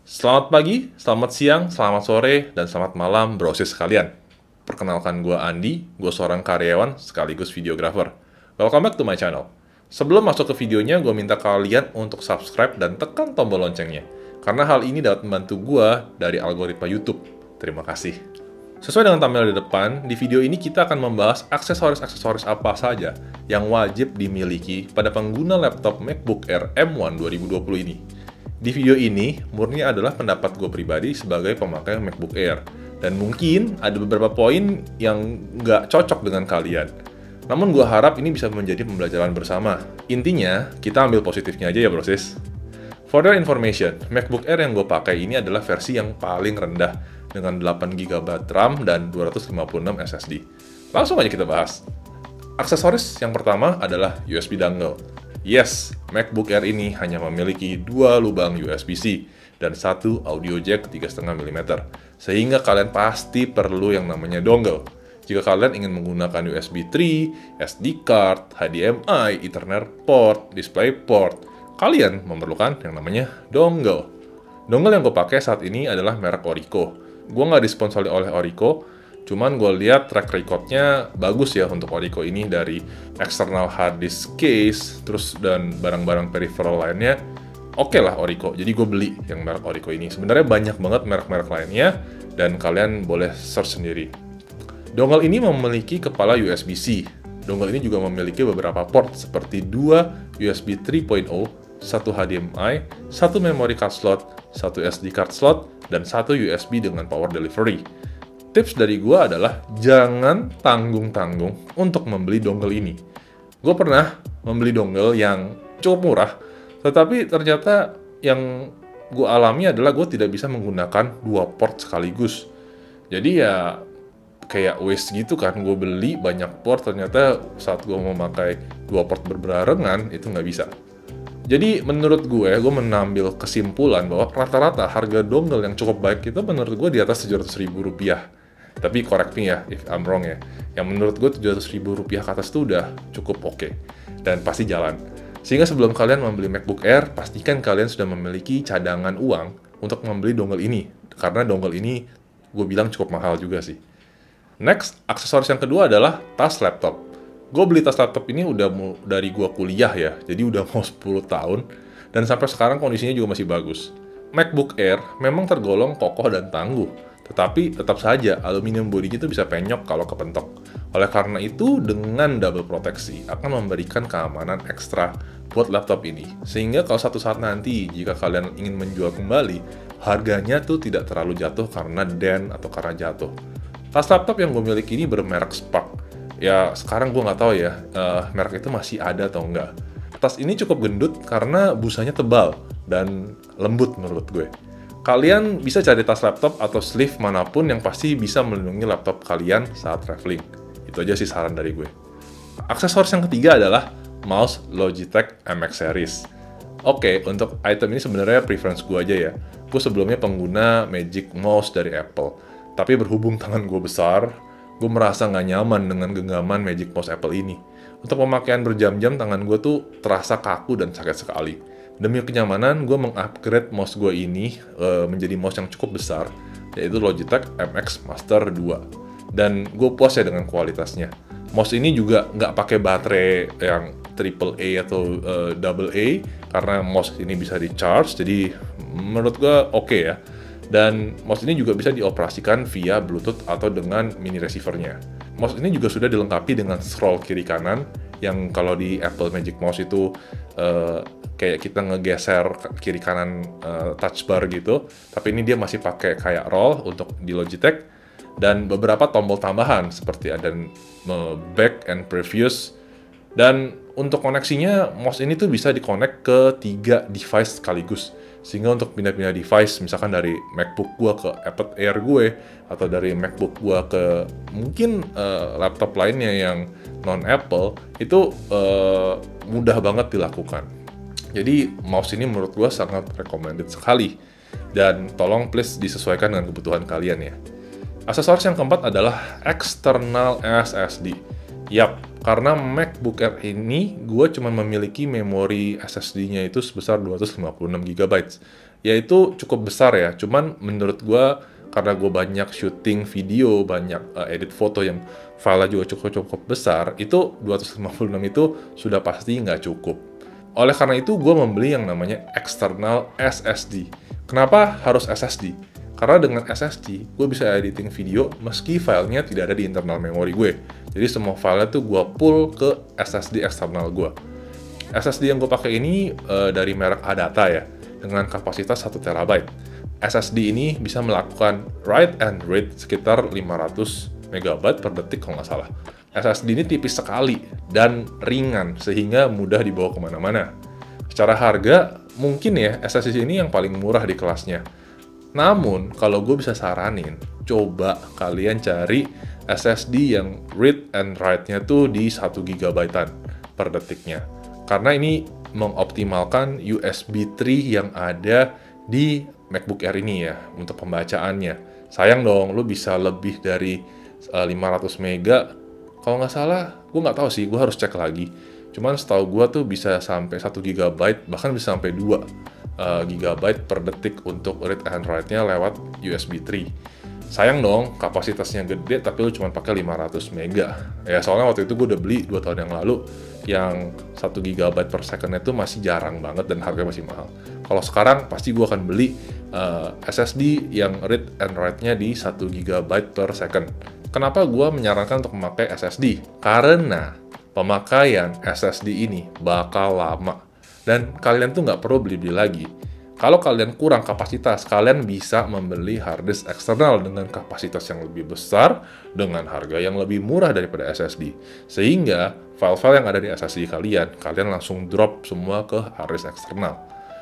Selamat pagi, selamat siang, selamat sore, dan selamat malam brosis sekalian. Perkenalkan gue Andi, gue seorang karyawan sekaligus videographer. Welcome back to my channel. Sebelum masuk ke videonya, gue minta kalian untuk subscribe dan tekan tombol loncengnya. Karena hal ini dapat membantu gue dari algoritma YouTube. Terima kasih. Sesuai dengan thumbnail di depan, di video ini kita akan membahas aksesoris-aksesoris apa saja yang wajib dimiliki pada pengguna laptop MacBook Air M1 2020 ini. Di video ini, murni adalah pendapat gue pribadi sebagai pemakai MacBook Air. Dan mungkin ada beberapa poin yang nggak cocok dengan kalian. Namun gue harap ini bisa menjadi pembelajaran bersama. Intinya, kita ambil positifnya aja ya brosis. For your information, MacBook Air yang gue pakai ini adalah versi yang paling rendah dengan 8GB RAM dan 256 SSD. Langsung aja kita bahas. Aksesoris yang pertama adalah USB dongle. Yes, MacBook Air ini hanya memiliki 2 lubang USB-C dan 1 audio jack 3,5 mm, sehingga kalian pasti perlu yang namanya dongle. Jika kalian ingin menggunakan USB 3, SD card, HDMI, Ethernet port, DisplayPort, kalian memerlukan yang namanya dongle. Dongle yang gue pakai saat ini adalah merek Orico. Gue nggak disponsori oleh Orico, cuman gue lihat track record-nya bagus ya untuk Orico ini, dari external hard disk case, terus dan barang-barang peripheral lainnya. Oke lah Orico, jadi gue beli yang merek Orico ini. Sebenarnya banyak banget merek-merek lainnya, dan kalian boleh search sendiri. Dongle ini memiliki kepala USB-C. Dongle ini juga memiliki beberapa port, seperti 2 USB 3.0, 1 HDMI, 1 memory card slot, 1 SD card slot, dan 1 USB dengan power delivery. Tips dari gue adalah jangan tanggung-tanggung untuk membeli dongle ini. Gue pernah membeli dongle yang cukup murah, tetapi ternyata yang gue alami adalah gue tidak bisa menggunakan 2 port sekaligus. Jadi ya kayak waste gitu kan, gue beli banyak port, ternyata saat gue memakai 2 port berbarengan itu nggak bisa. Jadi menurut gue mengambil kesimpulan bahwa rata-rata harga dongle yang cukup baik itu menurut gue di atas Rp700.000. Tapi correct me ya, if I'm wrong ya. Yang menurut gue Rp700.000 ke atas itu udah cukup oke. Dan pasti jalan. Sehingga sebelum kalian membeli MacBook Air, pastikan kalian sudah memiliki cadangan uang untuk membeli dongle ini. Karena dongle ini gue bilang cukup mahal juga sih. Next, aksesoris yang kedua adalah tas laptop. Gue beli tas laptop ini udah dari gue kuliah ya, jadi udah mau 10 tahun. Dan sampai sekarang kondisinya juga masih bagus. MacBook Air memang tergolong kokoh dan tangguh. Tetapi tetap saja aluminium bodinya itu bisa penyok kalau kepentok. Oleh karena itu, dengan double proteksi akan memberikan keamanan ekstra buat laptop ini. Sehingga kalau satu saat nanti jika kalian ingin menjual kembali, harganya tuh tidak terlalu jatuh karena dent atau karena jatuh. Tas laptop yang gue miliki ini bermerek Spark. Ya sekarang gue nggak tahu ya merek itu masih ada atau enggak. Tas ini cukup gendut karena busanya tebal dan lembut menurut gue. Kalian bisa cari tas laptop atau sleeve manapun yang pasti bisa melindungi laptop kalian saat traveling. Itu aja sih saran dari gue. Aksesoris yang ketiga adalah mouse Logitech MX Series. Oke, untuk item ini sebenarnya preference gue aja ya. Gue sebelumnya pengguna Magic Mouse dari Apple. Tapi berhubung tangan gue besar, gue merasa nggak nyaman dengan genggaman Magic Mouse Apple ini. Untuk pemakaian berjam-jam, tangan gue tuh terasa kaku dan sakit sekali. Demi kenyamanan, gue mengupgrade mouse gue ini menjadi mouse yang cukup besar, yaitu Logitech MX Master 2. Dan gue puas ya dengan kualitasnya. Mouse ini juga nggak pakai baterai yang AAA atau AA, karena mouse ini bisa di-charge, jadi menurut gue oke ya. Dan mouse ini juga bisa dioperasikan via Bluetooth atau dengan mini receiver-nya. Mouse ini juga sudah dilengkapi dengan scroll kiri kanan, yang kalau di Apple Magic Mouse itu kayak kita ngegeser kiri kanan touch bar gitu, tapi ini dia masih pakai kayak roll untuk di Logitech, dan beberapa tombol tambahan seperti ada back and previous. Dan untuk koneksinya, mouse ini tuh bisa di-connect ke 3 device sekaligus, sehingga untuk pindah-pindah device, misalkan dari MacBook gue ke iPad Air gue, atau dari MacBook gue ke mungkin laptop lainnya yang non-Apple, itu mudah banget dilakukan. Jadi mouse ini menurut gue sangat recommended sekali, dan tolong please disesuaikan dengan kebutuhan kalian ya. Aksesoris yang keempat adalah external SSD. Yap, karena MacBook Air ini gue cuma memiliki memori SSD-nya itu sebesar 256 GB. ya itu cukup besar ya. Cuman menurut gue, karena gue banyak syuting video, banyak edit foto yang file juga cukup besar, itu 256 itu sudah pasti nggak cukup. Oleh karena itu, gue membeli yang namanya external SSD. Kenapa harus SSD? Karena dengan SSD, gue bisa editing video meski filenya tidak ada di internal memori gue. Jadi semua filenya tuh gue pull ke SSD eksternal gue. SSD yang gue pakai ini dari merek Adata ya, dengan kapasitas 1 TB. SSD ini bisa melakukan write and read sekitar 500 MB per detik kalau nggak salah. SSD ini tipis sekali dan ringan sehingga mudah dibawa kemana-mana. Secara harga, mungkin ya SSD ini yang paling murah di kelasnya. Namun, kalau gue bisa saranin, coba kalian cari SSD yang read and write-nya tuh di 1 GB-an per detiknya. Karena ini mengoptimalkan USB 3 yang ada di MacBook Air ini ya, untuk pembacaannya. Sayang dong, lu bisa lebih dari 500 mega. Kalau nggak salah, gue nggak tahu sih, gue harus cek lagi. Cuman setahu gue tuh bisa sampai 1 GB, bahkan bisa sampai 2 GB per detik untuk read and write-nya lewat USB 3. Sayang dong, kapasitasnya gede tapi lu cuma pakai 500 mega. Ya soalnya waktu itu gue udah beli 2 tahun yang lalu yang 1 GB per second itu masih jarang banget dan harganya masih mahal. Kalau sekarang pasti gue akan beli SSD yang read and write-nya di 1 GB per second. Kenapa gue menyarankan untuk memakai SSD? Karena pemakaian SSD ini bakal lama. Dan kalian tuh nggak perlu beli-beli lagi. Kalau kalian kurang kapasitas, kalian bisa membeli hard disk eksternal dengan kapasitas yang lebih besar, dengan harga yang lebih murah daripada SSD. Sehingga file-file yang ada di SSD kalian langsung drop semua ke hard disk eksternal.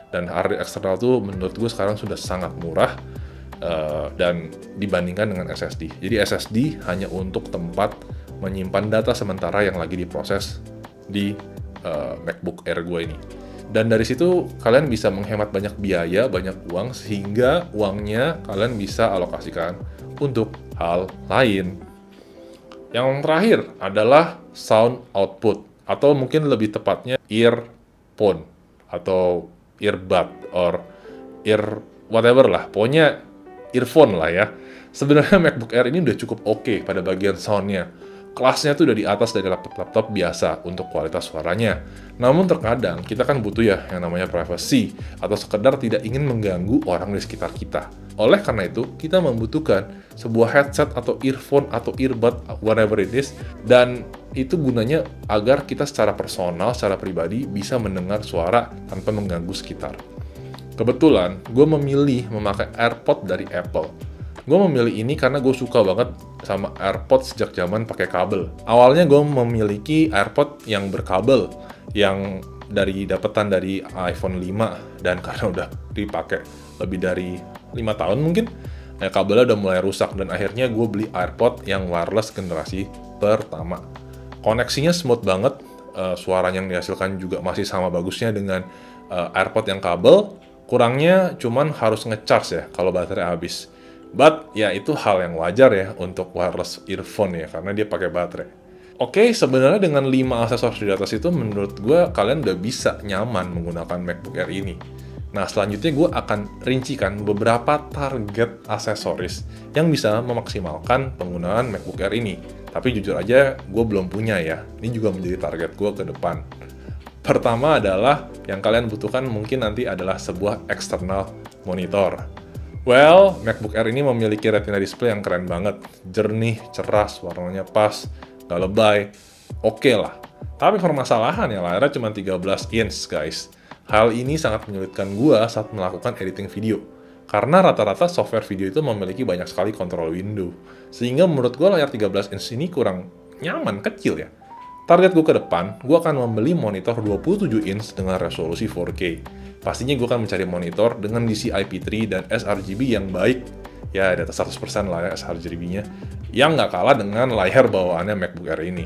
Dan hard disk eksternal tuh menurut gue sekarang sudah sangat murah, dan dibandingkan dengan SSD. Jadi SSD hanya untuk tempat menyimpan data sementara yang lagi diproses di MacBook Air gue ini. Dan dari situ kalian bisa menghemat banyak biaya, banyak uang, sehingga uangnya kalian bisa alokasikan untuk hal lain. Yang terakhir adalah sound output, atau mungkin lebih tepatnya earphone, atau earbud, or ear whatever lah, pokoknya earphone lah ya. Sebenarnya MacBook Air ini udah cukup oke pada bagian soundnya. Kelasnya tuh udah di atas dari laptop-laptop biasa untuk kualitas suaranya. Namun terkadang kita kan butuh ya yang namanya privacy, atau sekedar tidak ingin mengganggu orang di sekitar kita. Oleh karena itu, kita membutuhkan sebuah headset atau earphone atau earbud, whatever it is, dan itu gunanya agar kita secara personal, secara pribadi bisa mendengar suara tanpa mengganggu sekitar. Kebetulan, gue memilih memakai AirPod dari Apple. Gue memilih ini karena gue suka banget sama AirPods sejak zaman pakai kabel. Awalnya gue memiliki AirPod yang berkabel, yang dapetan dari iPhone 5, dan karena udah dipakai lebih dari 5 tahun mungkin, ya kabelnya udah mulai rusak, dan akhirnya gue beli AirPod yang wireless generasi pertama. Koneksinya smooth banget, suara yang dihasilkan juga masih sama bagusnya dengan AirPod yang kabel. Kurangnya cuman harus ngecharge ya kalau baterai habis. But ya itu hal yang wajar ya untuk wireless earphone ya, karena dia pakai baterai. Oke, sebenarnya dengan 5 aksesoris di atas itu menurut gue kalian udah bisa nyaman menggunakan MacBook Air ini. Nah, selanjutnya gue akan rincikan beberapa target aksesoris yang bisa memaksimalkan penggunaan MacBook Air ini. Tapi jujur aja gue belum punya ya, ini juga menjadi target gue ke depan. Pertama adalah yang kalian butuhkan mungkin nanti adalah sebuah external monitor. Well, MacBook Air ini memiliki Retina display yang keren banget. Jernih, cerah, warnanya pas, gak lebay. Oke lah. Tapi permasalahannya layarnya cuma 13 inch, guys. Hal ini sangat menyulitkan gua saat melakukan editing video. Karena rata-rata software video itu memiliki banyak sekali control window. Sehingga menurut gua layar 13 inch ini kurang nyaman, kecil ya. Target gue ke depan, gue akan membeli monitor 27 inch dengan resolusi 4K. Pastinya gue akan mencari monitor dengan DCI-P3 dan sRGB yang baik. Ya, di atas 100% lah ya sRGB-nya. Yang nggak kalah dengan layar bawaannya MacBook Air ini.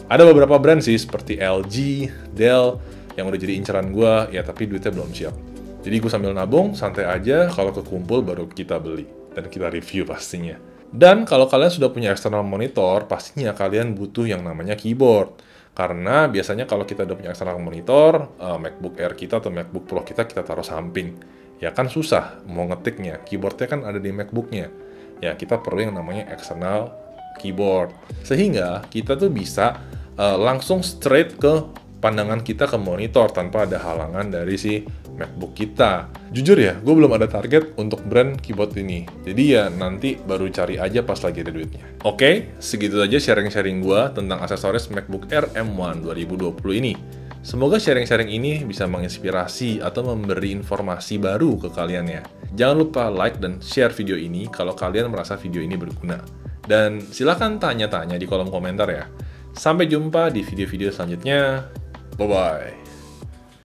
Ada beberapa brand sih, seperti LG, Dell, yang udah jadi inceran gue, ya tapi duitnya belum siap. Jadi gue sambil nabung, santai aja, kalau kekumpul baru kita beli. Dan kita review pastinya. Dan kalau kalian sudah punya external monitor, pastinya kalian butuh yang namanya keyboard. Karena biasanya kalau kita udah punya external monitor, MacBook Air kita atau MacBook Pro kita taruh samping. Ya kan susah mau ngetiknya, keyboardnya kan ada di MacBooknya. Ya kita perlu yang namanya external keyboard. Sehingga kita tuh bisa langsung straight ke pandangan kita ke monitor tanpa ada halangan dari si MacBook kita. Jujur ya, gue belum ada target untuk brand keyboard ini. Jadi ya nanti baru cari aja pas lagi ada duitnya. Oke, segitu aja sharing-sharing gue tentang aksesoris MacBook Air M1 2020 ini. Semoga sharing-sharing ini bisa menginspirasi atau memberi informasi baru ke kalian ya. Jangan lupa like dan share video ini kalau kalian merasa video ini berguna. Dan silahkan tanya-tanya di kolom komentar ya. Sampai jumpa di video-video selanjutnya. Bye-bye.